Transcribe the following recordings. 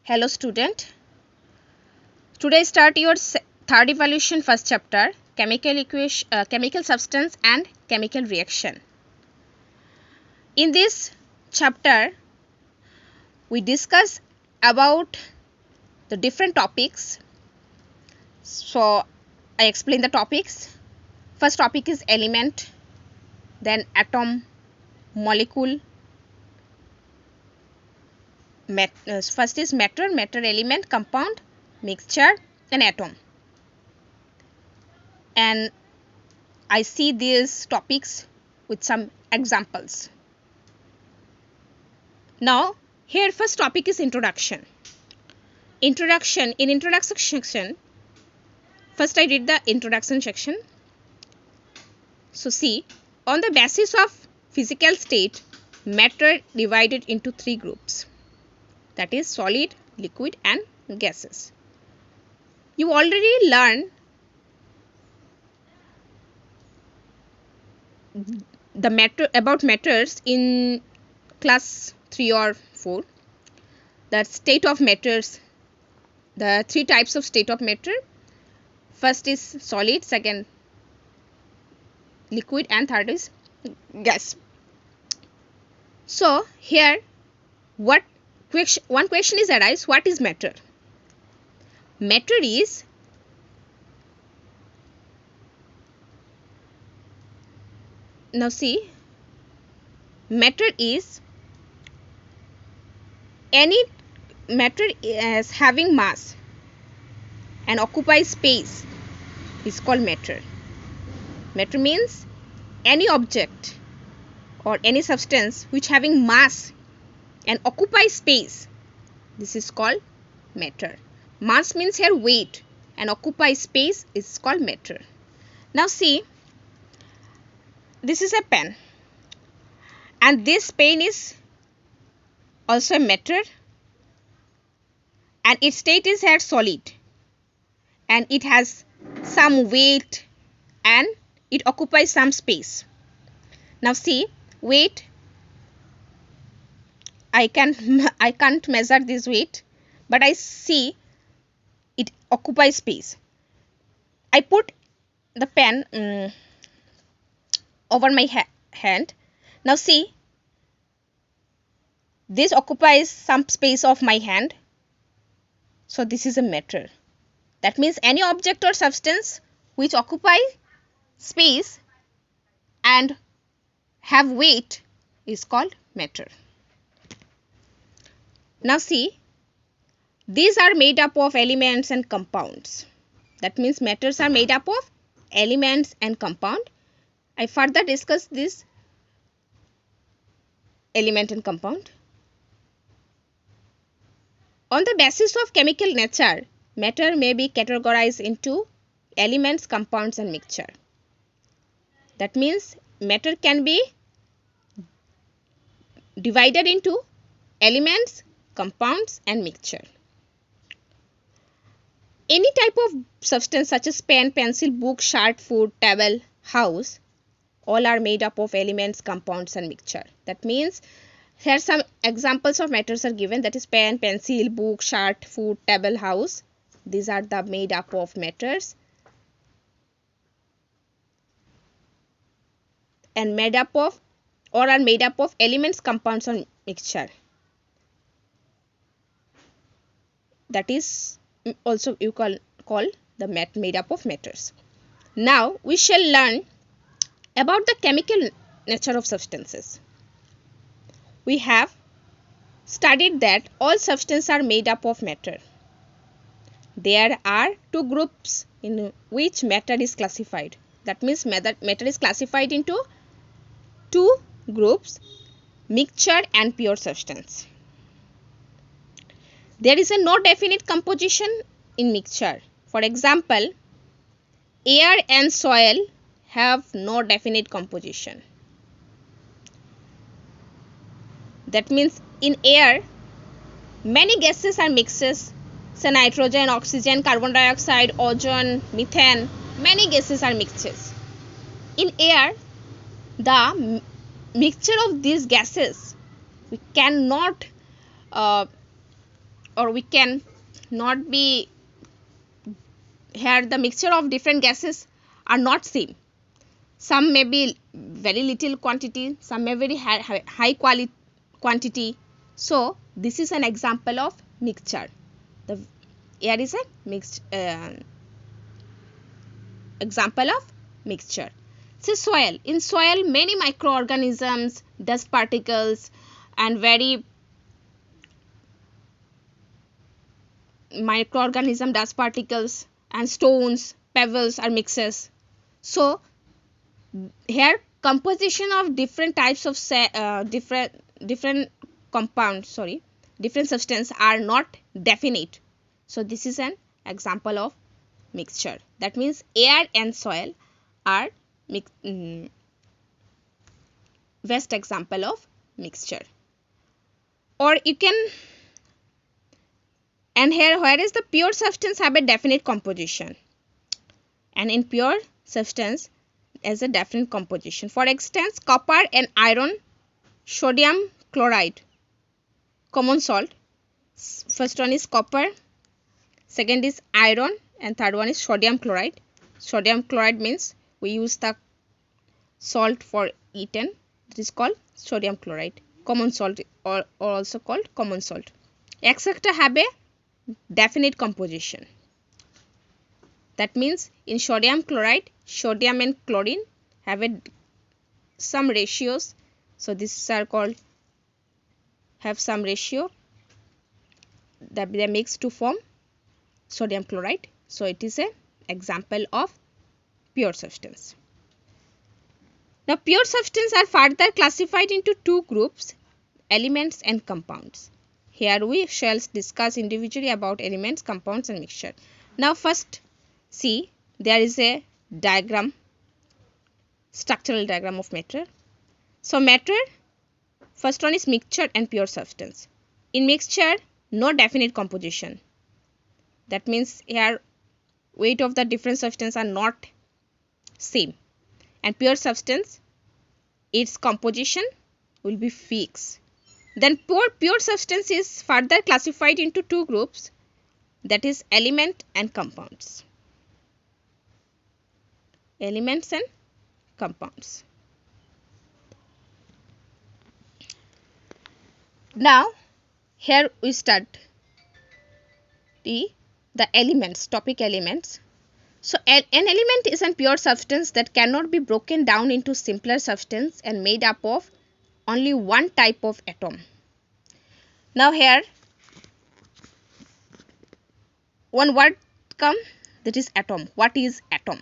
Hello student. Today start your third evaluation first chapter, chemical substance and chemical reaction. In this chapter we discuss about the different topics. So I explain the topics. First topic is element, then atom, molecule. First is matter, element, compound, mixture and atom. And I see these topics with some examples. Now here first topic is introduction. In introduction section, first I read the introduction section. So see, on the basis of physical state, matter divided into three groups, that is solid, liquid and gases. You already learned about matters in class 3 or 4. The state of matters, the three types of state of matter. First is solid, second liquid and third is gas. So here one question is arise, what is matter? Matter is now see, matter is any matter as having mass and occupies space is called matter. Matter means any object or any substance which having mass and occupies space, this is called matter. Mass means here weight and occupies space is called matter. Now see, this is a pen and this pen is also a matter and its state is here solid and it has some weight and it occupies some space. Now see, weight, I can't measure this weight, but I see it occupies space. I put the pen over my hand. Now see, this occupies some space of my hand, so this is a matter. That means any object or substance which occupy space and have weight is called matter. Now see, these are made up of elements and compounds. That means matters are made up of elements and compound. I further discuss this element and compound. On the basis of chemical nature, matter may be categorized into elements, compounds and mixture. That means matter can be divided into elements, compounds and mixture. Any type of substance such as pen, pencil, book, shirt, food, table, house, all are made up of elements, compounds and mixture. That means here some examples of matters are given, that is pen, pencil, book, shirt, food, table, house. These are the made up of matters and made up of or are made up of elements, compounds and mixture. That is also you call the made up of matters. Now we shall learn about the chemical nature of substances. We have studied that all substances are made up of matter. There are two groups in which matter is classified. That means matter is classified into two groups, mixture and pure substance. There is a no definite composition in mixture. For example, air and soil have no definite composition. That means in air, many gases are mixes. So nitrogen, oxygen, carbon dioxide, ozone, methane, many gases are mixes. In air, the mixture of these gases we cannot or we can not be here. The mixture of different gases are not same. Some may be very little quantity, some may very high quality quantity. So this is an example of mixture. The air is a mixed example of mixture. So soil. In soil, many microorganisms, dust particles, and very microorganism dust particles and stones, pebbles are mixes. So here composition of different types of different compounds, different substances are not definite. So this is an example of mixture. That means air and soil are best example of mixture. Or you can, and here where is the pure substance have a definite composition, and in pure substance as a definite composition. For instance, copper and iron, sodium chloride, common salt. First one is copper, second is iron, and third one is sodium chloride. Sodium chloride means we use the salt for eaten, that is called sodium chloride. Common salt or also called common salt, etc. have a definite composition. That means in sodium chloride, sodium and chlorine have some ratios. So these are called have some ratio that they mix to form sodium chloride. So it is an example of pure substance. Now pure substances are further classified into two groups, elements and compounds. Here we shall discuss individually about elements, compounds and mixture. Now first see, there is a diagram, structural diagram of matter. So matter, first one is mixture and pure substance. In mixture, no definite composition. That means here weight of the different substances are not same. And pure substance, its composition will be fixed. Then pure substance is further classified into two groups, that is element and compounds. Elements and compounds. Now here we start the elements, topic elements. So an element is a pure substance that cannot be broken down into simpler substance and made up of only one type of atom. Now here one word come, that is atom. What is atom?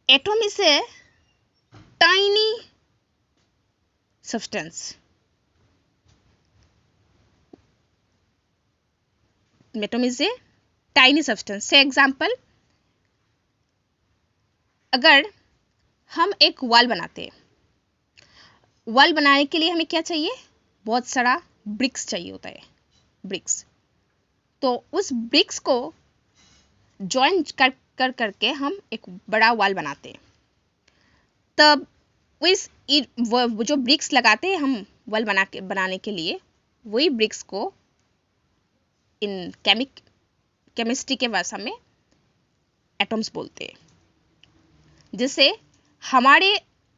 Atom is a tiny substance. Atom is a tiny substance. से example, अगर हम एक wall बनाते हैं, wall बनाने के लिए हमें क्या चाहिए? बहुत सारा ब्रिक्स चाहिए होता है, ब्रिक्स. तो उस ब्रिक्स को जॉइन कर करके हम एक बड़ा वॉल बनाते हैं. तब इस जो ब्रिक्स लगाते हैं हम वॉल बनाने के लिए, वही ब्रिक्स को इन केमिस्ट्री के भाषा में एटम्स बोलते हैं. जैसे हमारे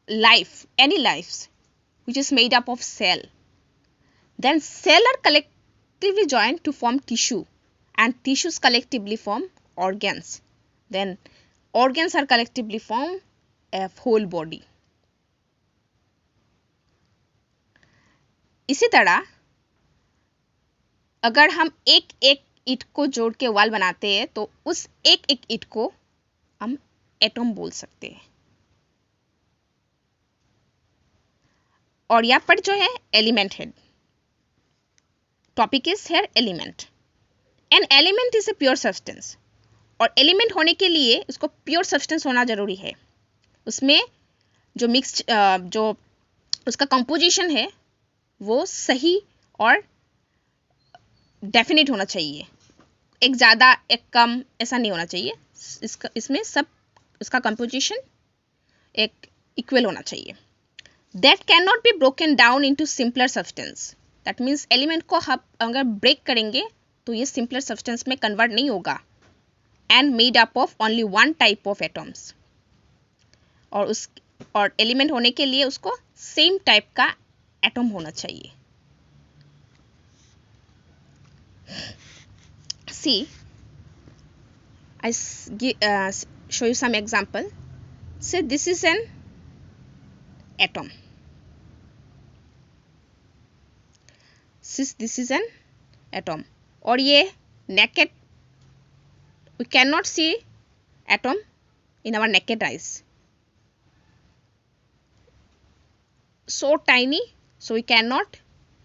life, any life which is made up of cell, then cell are collectively joined to form tissue, and tissues collectively form organs, then organs are collectively form a whole body. इसी तरह अगर हम एक एक ईंट को जोड़ के वॉल बनाते हैं, तो उस एक एक ईंट को हम एटम बोल सकते हैं. और यहाँ पर जो है एलिमेंट है. Topic is here element. An element is a pure substance. और एलिमेंट होने के लिए उसको प्योर सब्सटेंस होना जरूरी है. उसमें जो जो उसका कंपोजिशन है वो सही और डेफिनेट होना चाहिए. एक ज़्यादा एक कम ऐसा नहीं होना चाहिए. इसमें सब उसका कंपोजिशन एक इक्वल होना चाहिए. That cannot be broken down into simpler substance. That means element को हम अगर ब्रेक करेंगे तो ये सिंपलर सब्सटेंस में कन्वर्ट नहीं होगा, and made up of only one type of atoms, और एलिमेंट होने के लिए उसको सेम टाइप का एटम होना चाहिए. See, I show you some example. Say this is an atom. This is an atom. और ये naked, we cannot see atom in our naked eyes. So tiny, so we cannot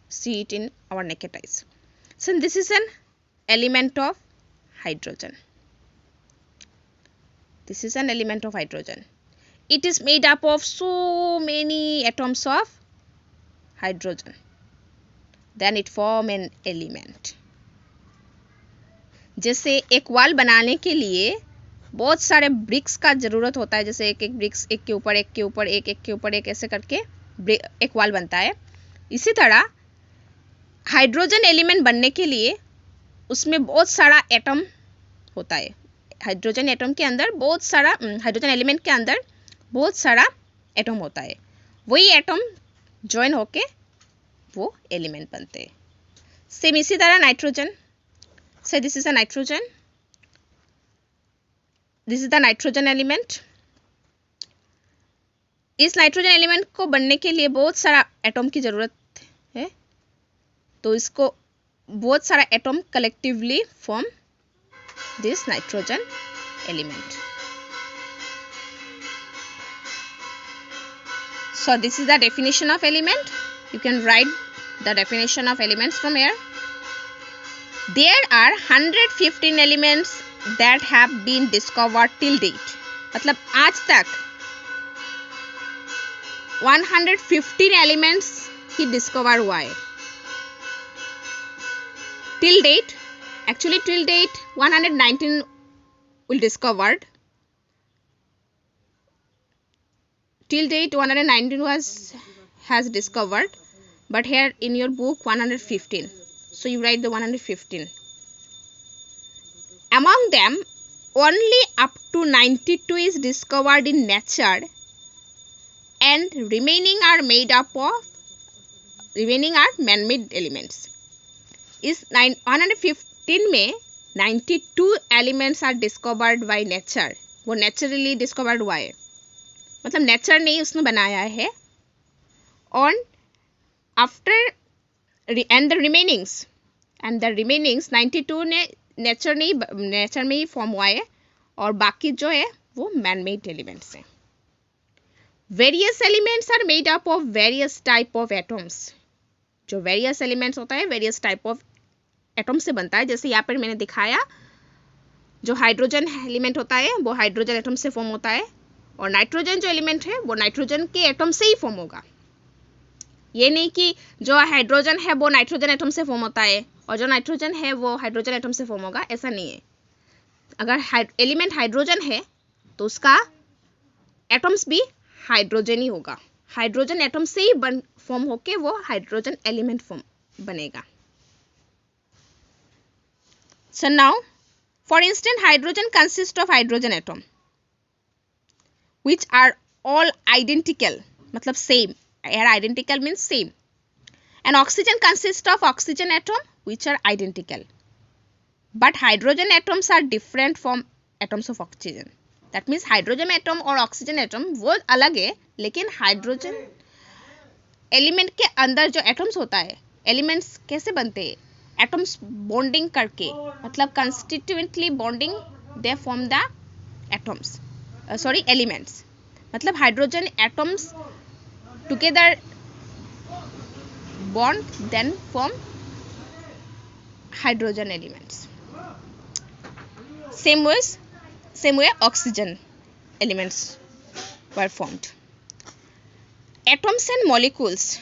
see it in our naked eyes. So this is an element of hydrogen. This is an element of hydrogen. It is made up of so many atoms of hydrogen. Then it form an element. जैसे एक wall बनाने के लिए बहुत सारे BRICS का ज़रूरत होता है, जैसे एक एक ब्रिक्स एक के ऊपर एक के ऊपर एक एक के ऊपर एक ऐसे करके एक वॉल बनता है. इसी तरह हाइड्रोजन एलिमेंट बनने के लिए उसमें बहुत सारा एटम होता है. हाइड्रोजन एटम के अंदर बहुत सारा, हाइड्रोजन एलिमेंट के अंदर बहुत सारा एटम होता है. वही एटम जॉइन होके वो एलिमेंट बनते हैं. सेम इसी तरह नाइट्रोजन, से this is a nitrogen, this is the nitrogen element. इस नाइट्रोजन एलिमेंट को बनने के लिए बहुत सारा एटम की ज़रूरत है, तो इसको बहुत सारा atom collectively form this nitrogen element. So this is the definition of element. You can write the definition of elements from here. There are 115 elements that have been discovered till date. मतलब आज तक 115 elements ही discover हुआ है. Till date, actually till date 119 will discovered. Till date 119 has discovered, but here in your book 115, so you write the 115. Among them only up to 92 is discovered in nature, and remaining are man-made elements. इस 115 में 92 elements are discovered by nature. वो naturally discovered हुआ है, मतलब nature ने उसने बनाया है. और आफ्टर एंड द रिमेनिंग्स 92 ने नेचर में ही फॉर्म हुआ है, और बाकी जो है वो मैन मेड एलिमेंट्स हैं. Various elements are made up of various type of atoms. जो वेरियस एलिमेंट्स होता है वेरियस टाइप ऑफ एटम से बनता है. जैसे यहाँ पर मैंने दिखाया, जो हाइड्रोजन एलिमेंट होता है वो हाइड्रोजन एटम से फॉर्म होता है, और नाइट्रोजन जो एलिमेंट है वो नाइट्रोजन के एटम से ही फॉर्म होगा. ये नहीं कि जो हाइड्रोजन है वो नाइट्रोजन एटम से फॉर्म होता है और जो नाइट्रोजन है वो हाइड्रोजन एटम से फॉर्म होगा, ऐसा नहीं है. अगर एलिमेंट हाइड्रोजन है तो उसका एटम्स भी हाइड्रोजन ही होगा. हाइड्रोजन एटम से ही फॉर्म होके वो हाइड्रोजन एलिमेंट फॉर्म बनेगा. So now, for instance, hydrogen consists of hydrogen atom, which are all identical, मतलब same. Here identical means same. And oxygen consists of oxygen atom, which are identical. But hydrogen atoms are different from atoms of oxygen. That means hydrogen atom और oxygen atom वो अलग है, लेकिन hydrogen element के अंदर जो atoms होता है, एलिमेंट्स कैसे बनते हैं? एटम्स बॉन्डिंग करके, मतलब constituently bonding, they form the atoms, elements. मतलब hydrogen atoms together bond then form hydrogen elements. Same way oxygen elements were formed. Atoms and molecules.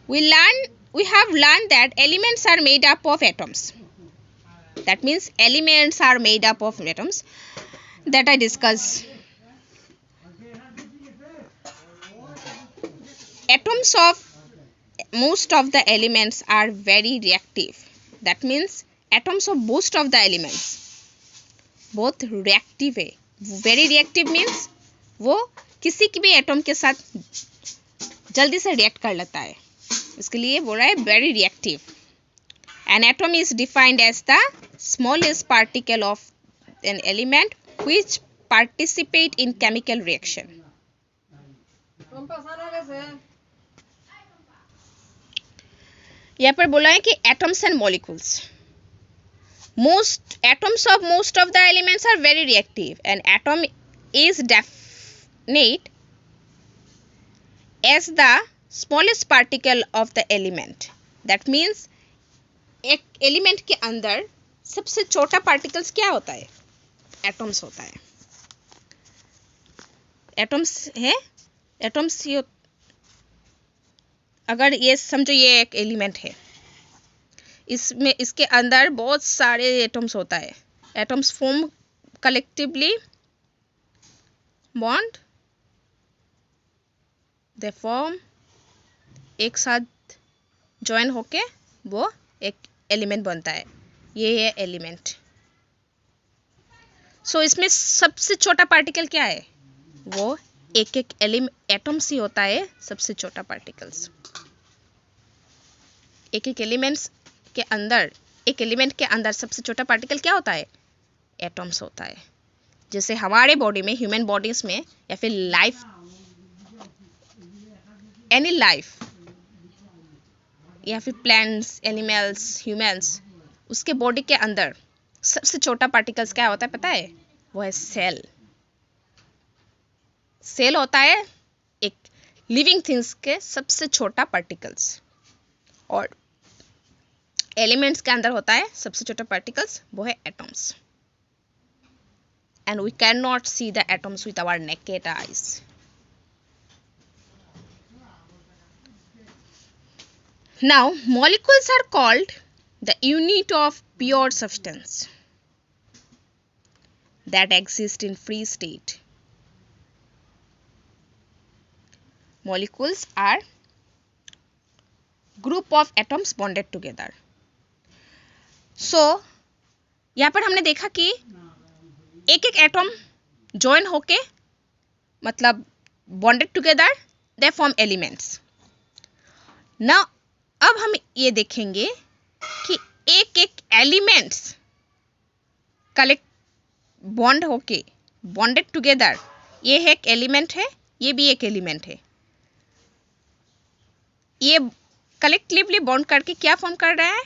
We have learned that elements are made up of atoms. That means elements are made up of atoms that I discussed. atoms of most of the elements are very reactive. That means atoms of most of the elements बहुत reactive है. Very reactive means वो किसी की भी atom के साथ जल्दी से रिएक्ट कर लेता है, इसके लिए बोल रहा है very reactive. An atom is defined as the smallest particle of an element which participate in chemical reaction. यहाँ पर बोला है कि atoms and molecules. Most atoms of most of the elements are very reactive. An atom is definite as the smallest particle of the element. That means एक element के अंदर सबसे छोटा पार्टिकल्स क्या होता है? एटम्स होता है. एटम्स है, एटम्स ये अगर ये समझो ये एक एलिमेंट है, इसमें इसके अंदर बहुत सारे एटम्स होता है. Atoms form collectively bond, they form एक साथ ज्वाइन होके वो एक एलिमेंट बनता है. ये है एलिमेंट. सो इसमें सबसे छोटा पार्टिकल क्या है? वो एक एक एटम्स ही होता है सबसे छोटा पार्टिकल्स. एक एक एलिमेंट्स के अंदर, एक एलिमेंट के अंदर सबसे छोटा पार्टिकल क्या होता है? एटम्स होता है. जैसे हमारे बॉडी में, ह्यूमन बॉडीज में या फिर लाइफ, एनी लाइफ या फिर प्लांट्स, एनिमल्स, ह्यूमंस, उसके बॉडी के अंदर सबसे छोटा पार्टिकल्स क्या होता है पता है? वो है सेल. सेल होता है एक लिविंग थिंग्स के सबसे छोटा पार्टिकल्स. और एलिमेंट्स के अंदर होता है सबसे छोटा पार्टिकल्स, वो है atoms. And we can not see the atoms with our naked eyes. Now, molecules are called the unit of pure substance that exist in free state. Molecules are group of atoms bonded together. So, यहाँ पर हमने देखा कि एक एक atom join होके मतलब bonded together they form elements. Now, अब हम ये देखेंगे कि एक एक एलिमेंट्स कलेक्ट बॉन्ड होके बॉन्डेड टुगेदर, ये है एक एलिमेंट है, ये भी एक एलिमेंट है. ये कलेक्टिवली बॉन्ड करके क्या फॉर्म कर रहा है?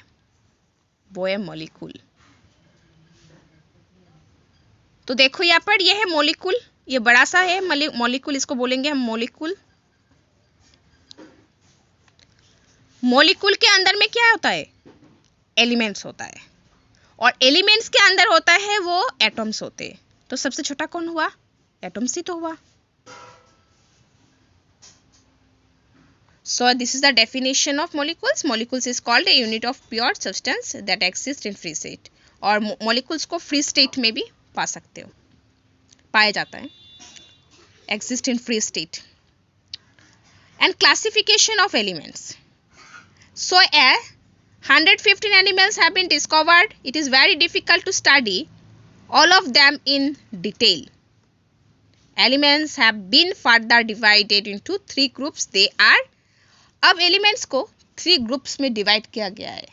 वो है मॉलिक्यूल. तो देखो यहाँ पर ये है मॉलिक्यूल, ये बड़ा सा है मॉलिक्यूल, इसको बोलेंगे हम मॉलिक्यूल. मॉलिक्यूल के अंदर में क्या होता है? एलिमेंट्स होता है. और एलिमेंट्स के अंदर होता है वो एटम्स होते हैं. तो सबसे छोटा कौन हुआ? एटम्स ही तो हुआ. So this is the definition of molecules. Molecules is called a unit of pure substance that exists in free state. और molecules को free state में भी पा सकते हो, पाया जाता है. Exist in free state. And classification of elements. So 115 animals have been discovered. It is very difficult to study all of them in detail. Elements have been further divided into 3 groups. They are, अब elements को 3 groups में divide किया गया है.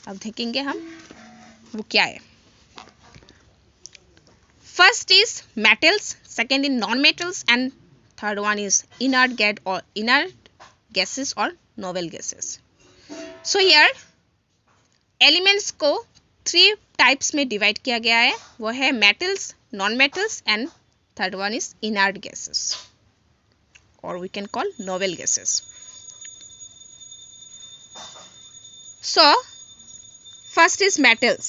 अब देखेंगे हम वो क्या है. First is metals, second is non metals and third one is inert gases और noble gases. So here elements को 3 टाइप्स में डिवाइड किया गया है. वो है metals, non metals and third one is inert gases, or we can call novel gases. So, first is metals.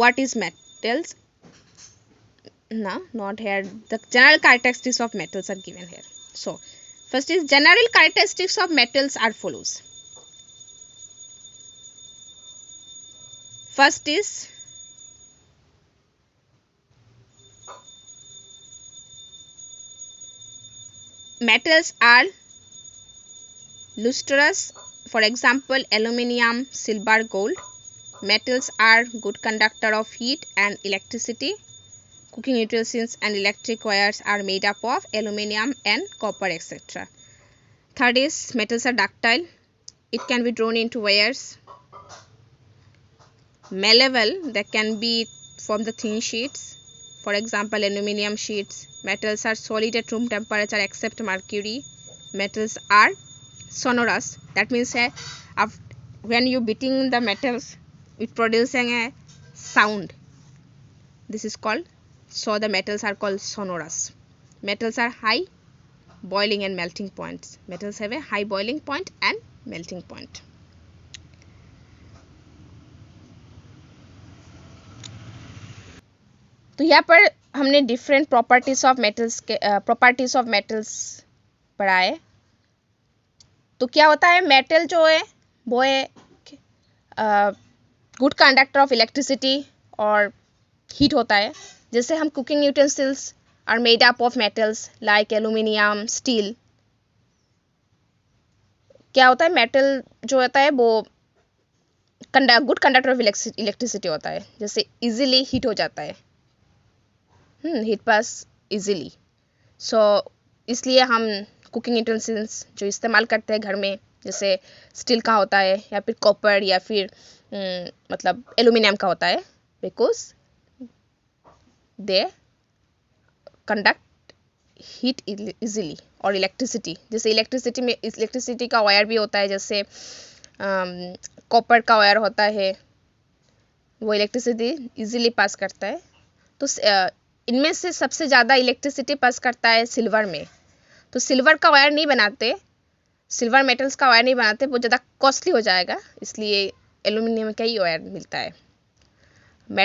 What is metals? No, not here. The general characteristics of metals are given here. So, first is general characteristics of metals are follows. First is metals are lustrous, for example aluminium, silver, gold. Metals are good conductor of heat and electricity. Cooking utensils and electric wires are made up of aluminium and copper, etc. Third is metals are ductile. It can be drawn into wires. Malleable, that can be from the thin sheets, for example aluminium sheets. Metals are solid at room temperature except mercury. Metals are sonorous, that means when you beating the metals it producing a sound. This is called, so the metals are called sonorous. Metals are high boiling and melting points. Metals have a high boiling point and melting point. तो यहाँ पर हमने different properties of metals पढ़ाए. तो क्या होता है, metal जो है वो है गुड कंडक्टर ऑफ इलेक्ट्रिसिटी और हीट होता है. जैसे हम cooking utensils are made up of metals like aluminium, steel. क्या होता है, मेटल जो होता है वो गुड कंडक्टर ऑफ इलेक्ट्रिसिटी होता है, जैसे इजीली हीट हो जाता है, हीट पास इजीली. सो इसलिए हम कुकिंग यूटेंसिल्स जो इस्तेमाल करते हैं घर में, जैसे स्टील का होता है या फिर कॉपर या फिर मतलब एल्यूमिनियम का होता है, because they conduct heat easily. और इलेक्ट्रिसिटी, जैसे इलेक्ट्रिसिटी का वायर भी होता है, जैसे कॉपर का वायर होता है, वो इलेक्ट्रिसिटी इजीली पास करता है. तो इनमें से सबसे ज़्यादा इलेक्ट्रिसिटी पास करता है सिल्वर में. तो सिल्वर का वायर नहीं बनाते, सिल्वर मेटल्स का वायर नहीं बनाते, वो ज़्यादा कॉस्टली हो जाएगा, इसलिए एल्यूमिनियम का ही वायर मिलता है.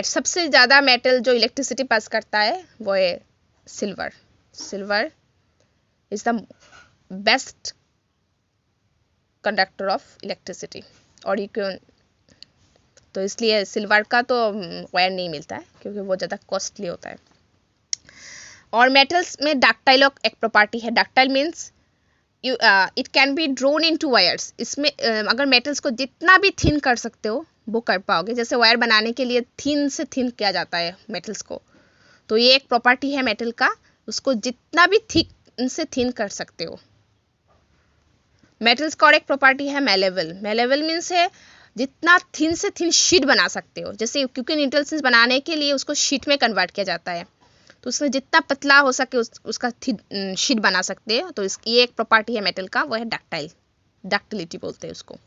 सबसे ज़्यादा मेटल जो इलेक्ट्रिसिटी पास करता है वो है silver. Silver is the best conductor of electricity. और तो इसलिए सिल्वर का तो वायर नहीं मिलता है क्योंकि वो ज़्यादा कॉस्टली होता है. और मेटल्स में डक्टाइल एक प्रॉपर्टी है. Ductile means it can be drone into wires. इसमें अगर मेटल्स को जितना भी थिन कर सकते हो वो कर पाओगे. जैसे वायर बनाने के लिए थिन से थिन किया जाता है मेटल्स को, तो ये एक प्रॉपर्टी है मेटल का, उसको जितना भी थिक से थिन कर सकते हो. मेटल्स का और एक प्रॉपर्टी है मेलेबल. मेलेबल मीन्स है जितना थिन से थिन शीट बना सकते हो. जैसे कुकिंग यूटेंसिल्स बनाने के लिए उसको शीट में कन्वर्ट किया जाता है, तो उसमें जितना पतला हो सके उसका शीट बना सकते हैं. तो ये एक प्रॉपर्टी है मेटल का, वो है डक्टाइल. डक्टिलिटी बोलते हैं उसको.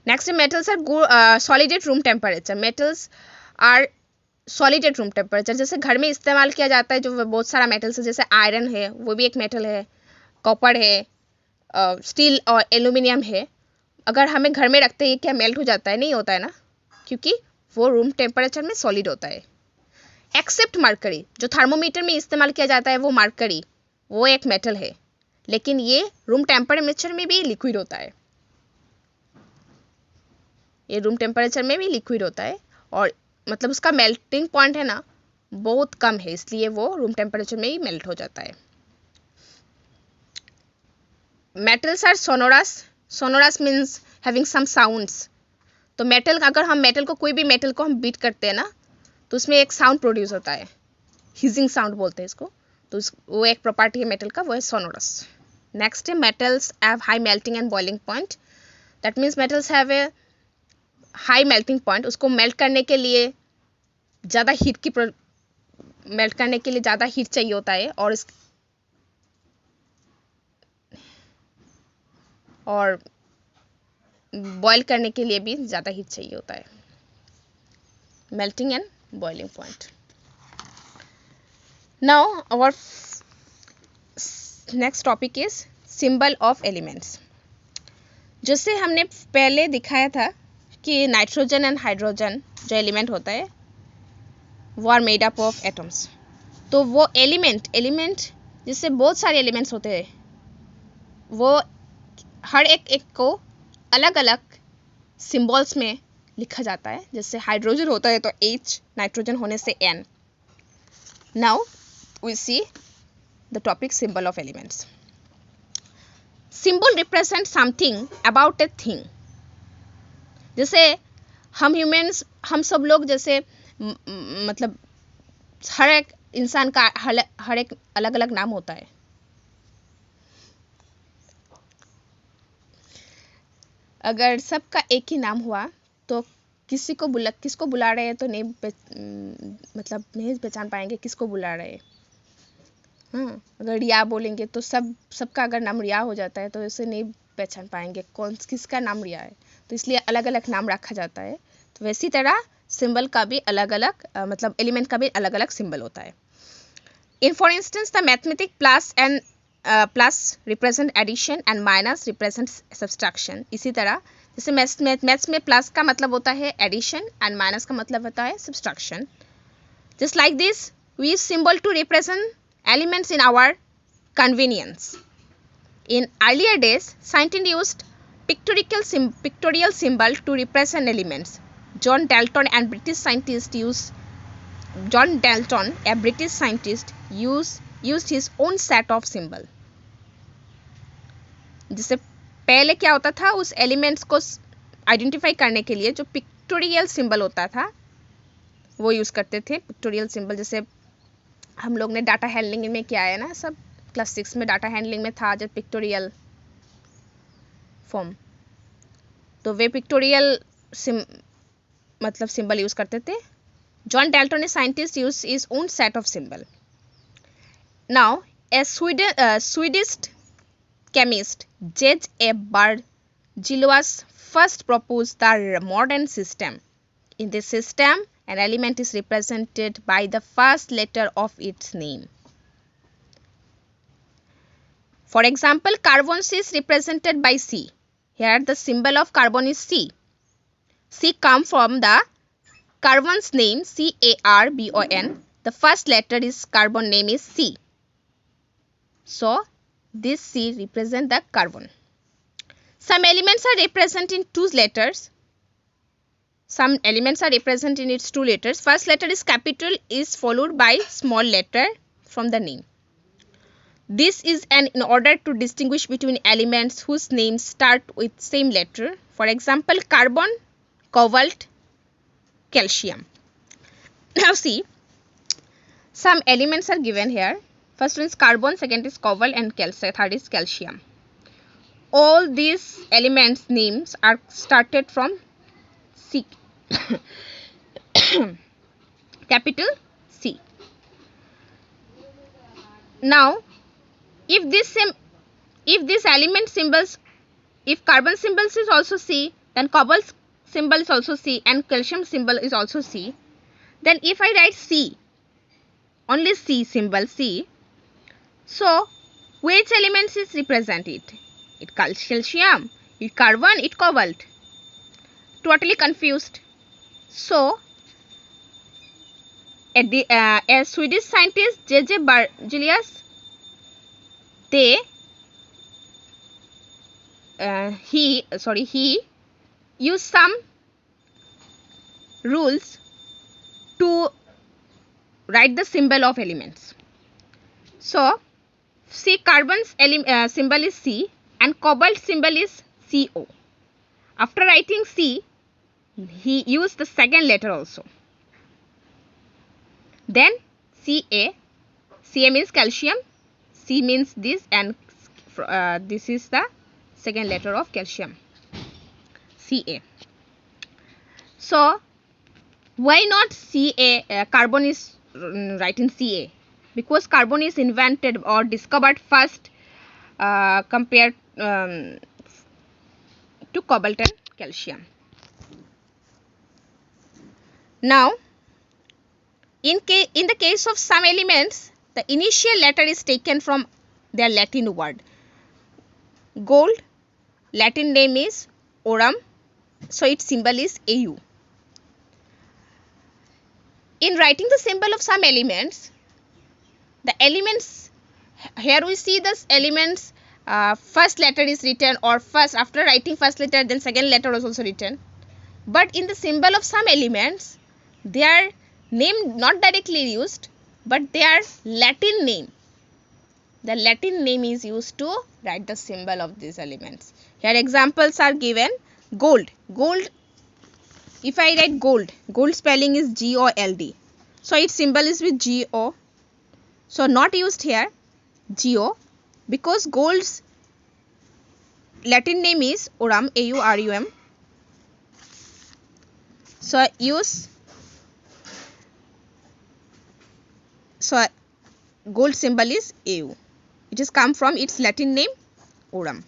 Next metals are solid at room temperature. Metals are solid at room temperature. जैसे घर में इस्तेमाल किया जाता है जो बहुत सारा मेटल्स है, जैसे आयरन है, वो भी एक मेटल है, कॉपर है, स्टील और एल्यूमिनियम है. अगर हमें घर में रखते हैं क्या मेल्ट हो जाता है? नहीं होता है ना, क्योंकि वो रूम टेम्परेचर में सॉलिड होता है. एक्सेप्ट मरकरी, जो थर्मोमीटर में इस्तेमाल किया जाता है वो मरकरी, वो एक मेटल है, लेकिन ये रूम टेम्परेचर में भी लिक्विड होता है. ये रूम टेम्परेचर में भी लिक्विड होता है और मतलब उसका मेल्टिंग पॉइंट है ना बहुत कम है, इसलिए वो रूम टेम्परेचर में ही मेल्ट हो जाता है. Metals are sonorous. Sonorous means having some sounds. तो मेटल, अगर हम मेटल को, कोई भी मेटल को हम बीट करते हैं ना, तो उसमें एक साउंड प्रोड्यूस होता है, हिजिंग साउंड बोलते हैं इसको. तो वो एक प्रॉपर्टी है मेटल का, वो है सोनोरस. नेक्स्ट है metals have high melting and boiling point. That means metals have a high melting point. उसको मेल्ट करने के लिए ज़्यादा हीट चाहिए होता है और बॉयल करने के लिए भी ज़्यादा हीट चाहिए होता है. Melting and boiling point. Now our next topic is symbol of elements. जैसे हमने पहले दिखाया था कि नाइट्रोजन एंड हाइड्रोजन जो एलिमेंट होता है वो are made up of atoms. तो वो एलिमेंट जिससे बहुत सारे एलिमेंट्स होते हैं, वो हर एक को अलग अलग सिंबल्स में लिखा जाता है. जैसे हाइड्रोजन होता है तो H, नाइट्रोजन होने से N. Now we see the topic symbol of elements. symbol represent something about a thing. जैसे हम ह्यूमंस, हम सब लोग जैसे मतलब हर एक इंसान का हर एक अलग अलग नाम होता है. अगर सबका एक ही नाम हुआ तो किसको बुला रहे हैं तो नहीं मतलब नहीं पहचान पाएंगे किसको बुला रहे हैं. हाँ, अगर रिया बोलेंगे तो सबका अगर नाम रिया हो जाता है तो इसे नहीं पहचान पाएंगे कौन किसका नाम रिया है. तो इसलिए अलग अलग नाम रखा जाता है. तो वैसी तरह सिंबल का भी अलग अलग मतलब एलिमेंट का भी अलग अलग सिंबल होता है. In for instance the mathematic plus represent addition and minus represent subtraction. इसी तरह जैसे मैथ्स में प्लस का मतलब होता है एडिशन एंड माइनस का मतलब होता है subtraction. Just like this we use symbol to represent elements in our convenience. In earlier days, scientists used pictorial symbol to represent elements. John Dalton, a British scientist, used his own set of symbol. जिससे पहले क्या होता था, उस elements को identify करने के लिए जो पिक्टोरियल सिंबल होता था वो यूज़ करते थे. पिक्टोरियल सिंबल जैसे हम लोग ने डाटा हैंडलिंग में किया है ना, सब क्लास 6 में डाटा हैंडलिंग में था जब पिक्टोरियल फॉर्म, तो वे पिक्टोरियल मतलब सिंबल यूज़ करते थे. John Dalton a scientist use is own set of symbol. Now A Swedish chemist J.A. Berzelius first proposed the modern system. In this system, an element is represented by the first letter of its name. For example, carbon is represented by C. Here the symbol of carbon is C. C comes from the carbon's name CARBON. The first letter is carbon name is C. So this C represents the carbon. Some elements are represented in two letters. Some elements are represented in its two letters. First letter is capital is followed by small letter from the name. This is in order to distinguish between elements whose names start with same letter. For example, carbon, cobalt, calcium. Now see, some elements are given here. First one is carbon, second is cobalt and third is calcium. All these elements names are started from C. Capital C. Now, if this element symbols, if carbon symbols is also C, then cobalt symbol is also C, and calcium symbol is also C. Then if I write C, only C symbol C, so which elements is represented? It calcium, it carbon, it cobalt. Totally confused. So a Swedish scientist J.J. Berzelius, he used some rules to write the symbol of elements. So see, carbon's symbol is C and cobalt symbol is CO. After writing C, he used the second letter also. Then Ca, Ca means calcium, C means this, and this is the second letter of calcium, Ca. So why not Ca? Carbon is written Ca because carbon is invented or discovered first compared to cobalt and calcium. Now, in the case of some elements, the initial letter is taken from their Latin word. Gold, Latin name is aurum, so its symbol is Au. In writing the symbol of some elements, the elements, here we see the elements first letter is written, or first after writing first letter then second letter was also written. But in the symbol of some elements, their name not directly used, but their Latin name. the Latin name is used to write the symbol of these elements. Here examples are given. Gold. Gold, if I write gold, gold spelling is G-O-L-D. So its symbol is with G-O. So not used here G-O, because gold's Latin name is Aurum, A-U-R-U-M. So gold symbol is AU. It is come from its Latin name Aurum.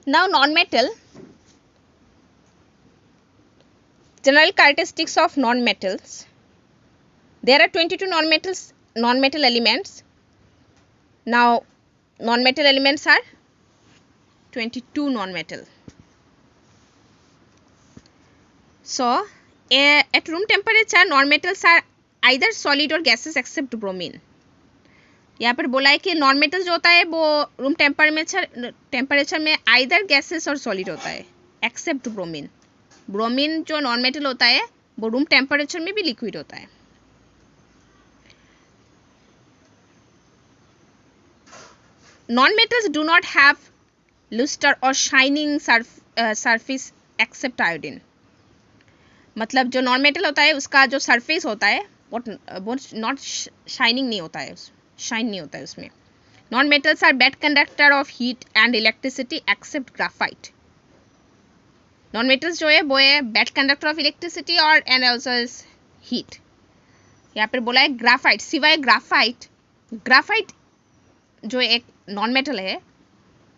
Now non-metal. General characteristics of non-metals. There are 22 non-metal elements. Now non-metal elements are 22 non-metal. So at room temperature non-metals are either solid or gases except bromine. यहाँ पर बोला है कि non metal जो होता है वो room temperature में आइदर गैसेस और सॉलिड होता है एक्सेप्ट ब्रोमीन. ब्रोमीन जो नॉन मेटल होता है वो रूम टेम्परेचर में भी लिक्विड होता है. Non metals do not have लुस्टर और शाइनिंग सरफेस एक्सेप्ट आयोडीन. मतलब जो नॉन मेटल होता है उसका जो सरफेस होता है वो नॉट शाइनिंग नहीं होता है, शाइन नहीं होता है उसमें. Non metals are bad conductor of heat and electricity except graphite. Non metals जो है वो है बैड कंडक्टर ऑफ इलेक्ट्रिसिटी और एंड ऑल्सो हीट. यहाँ पर बोला है ग्राफाइट, सिवाय ग्राफाइट जो एक नॉन मेटल है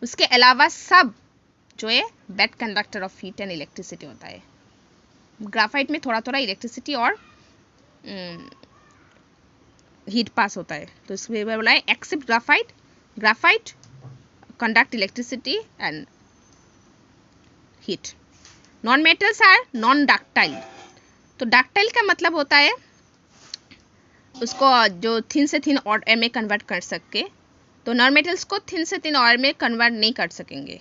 उसके अलावा सब जो है bad conductor of heat and electricity होता है. ग्राफाइट में थोड़ा थोड़ा इलेक्ट्रिसिटी और हीट पास होता है. तो इसमें बोला है except graphite conduct electricity and heat. Non metals are non ductile. तो डक्टाइल का मतलब होता है उसको जो थिन से थिन ऑर्डर में कन्वर्ट कर सके. तो नॉन मेटल्स को थिन से थिन ऑर्डर में कन्वर्ट नहीं कर सकेंगे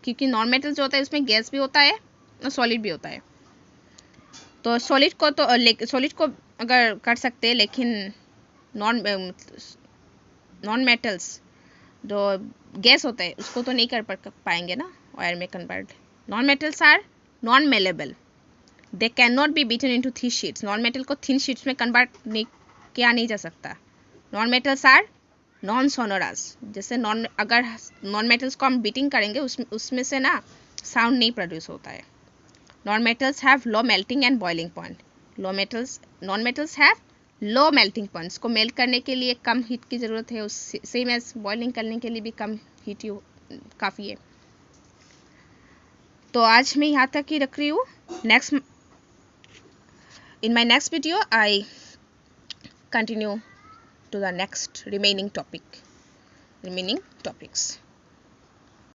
क्योंकि नॉन मेटल्स जो होता है उसमें गैस भी होता है और सॉलिड भी होता है. तो सॉलिड को अगर कर सकते हैं, लेकिन नॉन मेटल्स जो गैस होता है उसको तो नहीं कर पाएंगे ना वायर में convert. Non metals are non malleable. They can not be beaten into thin sheets. Non metal को थिन शीट्स में कन्वर्ट किया नहीं जा सकता. Non metals are non sonorous. जैसे अगर नॉन मेटल्स को हम बीटिंग करेंगे उसमें से ना साउंड नहीं प्रोड्यूस होता है. Non metals have low melting and boiling point. Non metals have low melting points. को मेल्ट करने के लिए कम हीट की ज़रूरत है, उस सेम एज बॉइलिंग करने के लिए भी कम हीट काफ़ी है. तो आज मैं यहाँ तक ही रख रही हूँ. In my next video I continue to the next remaining topics.